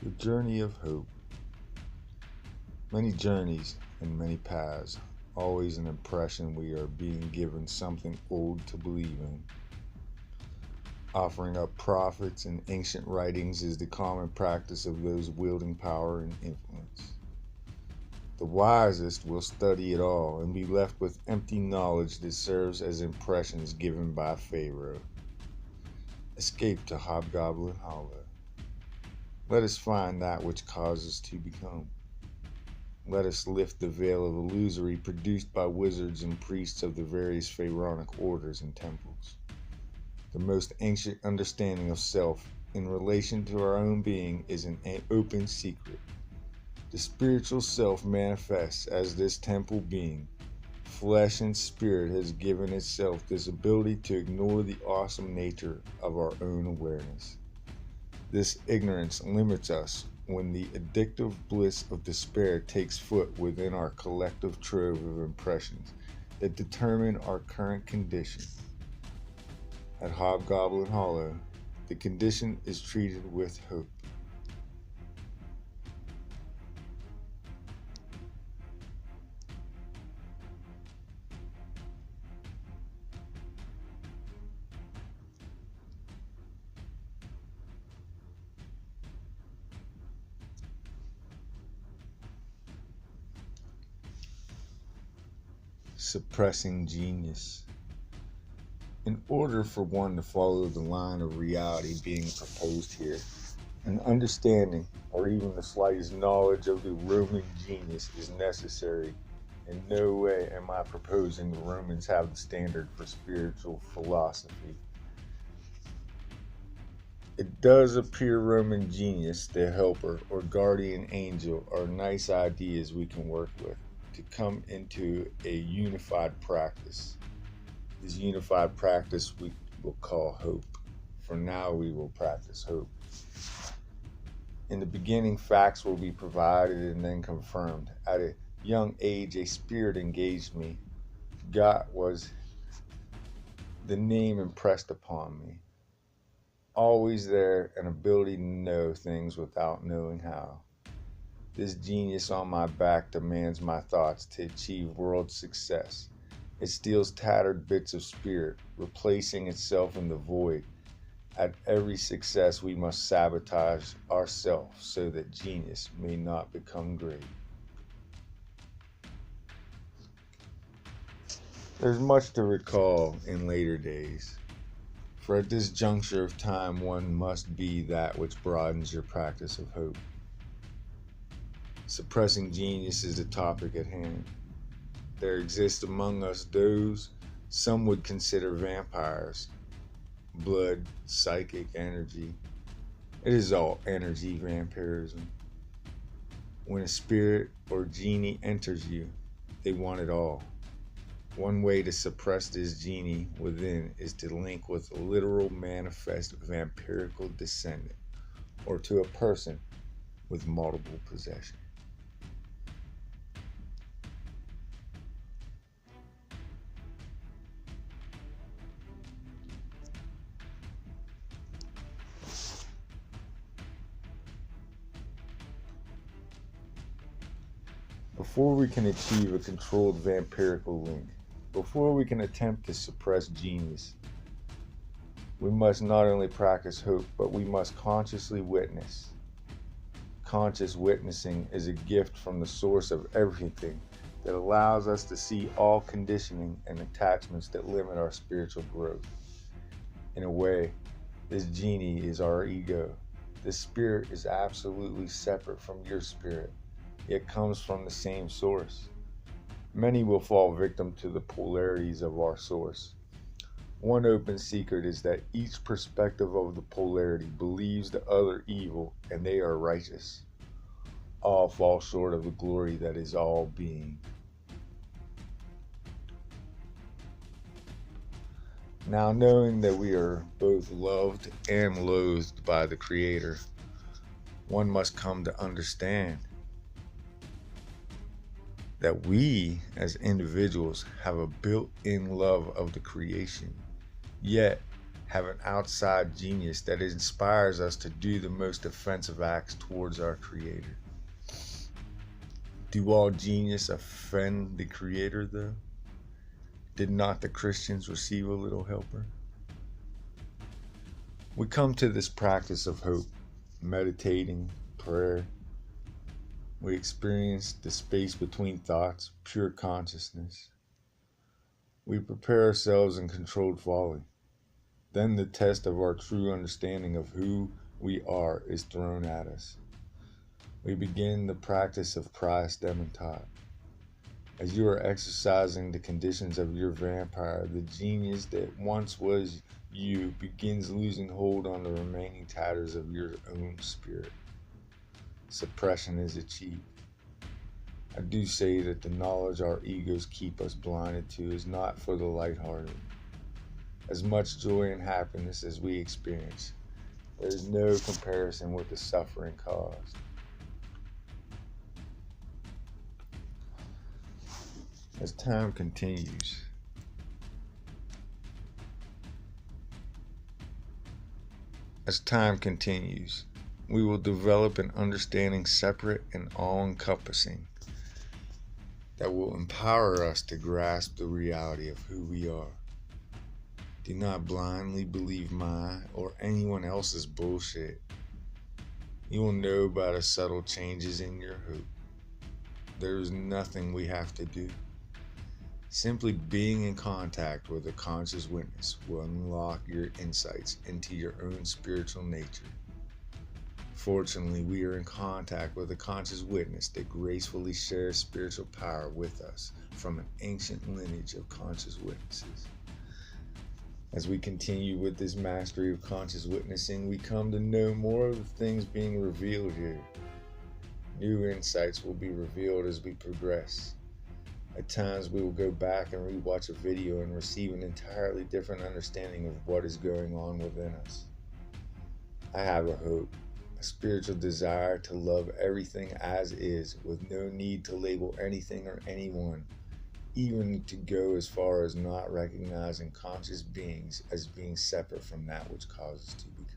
The journey of hope. Many journeys and many paths, always an impression we are being given something old to believe in. Offering up prophets and ancient writings is the common practice of those wielding power and influence. The wisest will study it all and be left with empty knowledge that serves as impressions given by Pharaoh. Escape to Hobgoblin Hollow. Let us find that which causes to become. Let us lift the veil of illusory produced by wizards and priests of the various pharaonic orders and temples. The most ancient understanding of self in relation to our own being is an open secret. The spiritual self manifests as this temple being. Flesh and spirit has given itself this ability to ignore the awesome nature of our own awareness. This ignorance limits us when the addictive bliss of despair takes foot within our collective trove of impressions that determine our current condition. At Hobgoblin Hollow, the condition is treated with hope. Suppressing genius. In order for one to follow the line of reality being proposed here, an understanding or even the slightest knowledge of the Roman genius is necessary. In no way am I proposing the Romans have the standard for spiritual philosophy. It does appear Roman genius, the helper or guardian angel, are nice ideas we can work with to come into a unified practice. This unified practice we will call hope. For now, we will practice hope. In the beginning, facts will be provided and then confirmed. At a young age, a spirit engaged me. God was the name impressed upon me. Always there, an ability to know things without knowing how. This genius on my back demands my thoughts to achieve world success. It steals tattered bits of spirit, replacing itself in the void. At every success, we must sabotage ourselves so that genius may not become great. There's much to recall in later days, for at this juncture of time, one must be that which broadens your practice of hope. Suppressing genius is the topic at hand. There exist among us those some would consider vampires. Blood, psychic energy. It is all energy vampirism. When a spirit or genie enters you, they want it all. One way to suppress this genie within is to link with a literal manifest vampirical descendant, or to a person with multiple possessions. Before we can achieve a controlled vampirical link, before we can attempt to suppress genius, we must not only practice hope, but we must consciously witness. Conscious witnessing is a gift from the source of everything that allows us to see all conditioning and attachments that limit our spiritual growth. In a way, this genie is our ego. This spirit is absolutely separate from your spirit. It comes from the same source. Many will fall victim to the polarities of our source. One open secret is that each perspective of the polarity believes the other evil and they are righteous. All fall short of the glory that is all being. Now, knowing that we are both loved and loathed by the Creator, one must come to understand that we as individuals have a built-in love of the creation. Yet, have an outside genius that inspires us to do the most offensive acts towards our Creator. Do all genius offend the Creator, though? Did not the Christians receive a little helper? We come to this practice of hope, meditating, prayer. We experience the space between thoughts, pure consciousness. We prepare ourselves in controlled folly. Then the test of our true understanding of who we are is thrown at us. We begin the practice of prius dementat. As you are exercising the conditions of your vampire, the genius that once was you begins losing hold on the remaining tatters of your own spirit. Suppression is achieved. I do say that the knowledge our egos keep us blinded to is not for the lighthearted. As much joy and happiness as we experience, there is no comparison with the suffering caused. As time continues, we will develop an understanding separate and all-encompassing that will empower us to grasp the reality of who we are. Do not blindly believe my or anyone else's bullshit. You will know by the subtle changes in your hope. There is nothing we have to do. Simply being in contact with a conscious witness will unlock your insights into your own spiritual nature. Fortunately, we are in contact with a conscious witness that gracefully shares spiritual power with us from an ancient lineage of conscious witnesses. As we continue with this mastery of conscious witnessing, we come to know more of the things being revealed here. New insights will be revealed as we progress. At times we will go back and rewatch a video and receive an entirely different understanding of what is going on within us. I have a hope, a spiritual desire to love everything as is, with no need to label anything or anyone, even to go as far as not recognizing conscious beings as being separate from that which causes to become.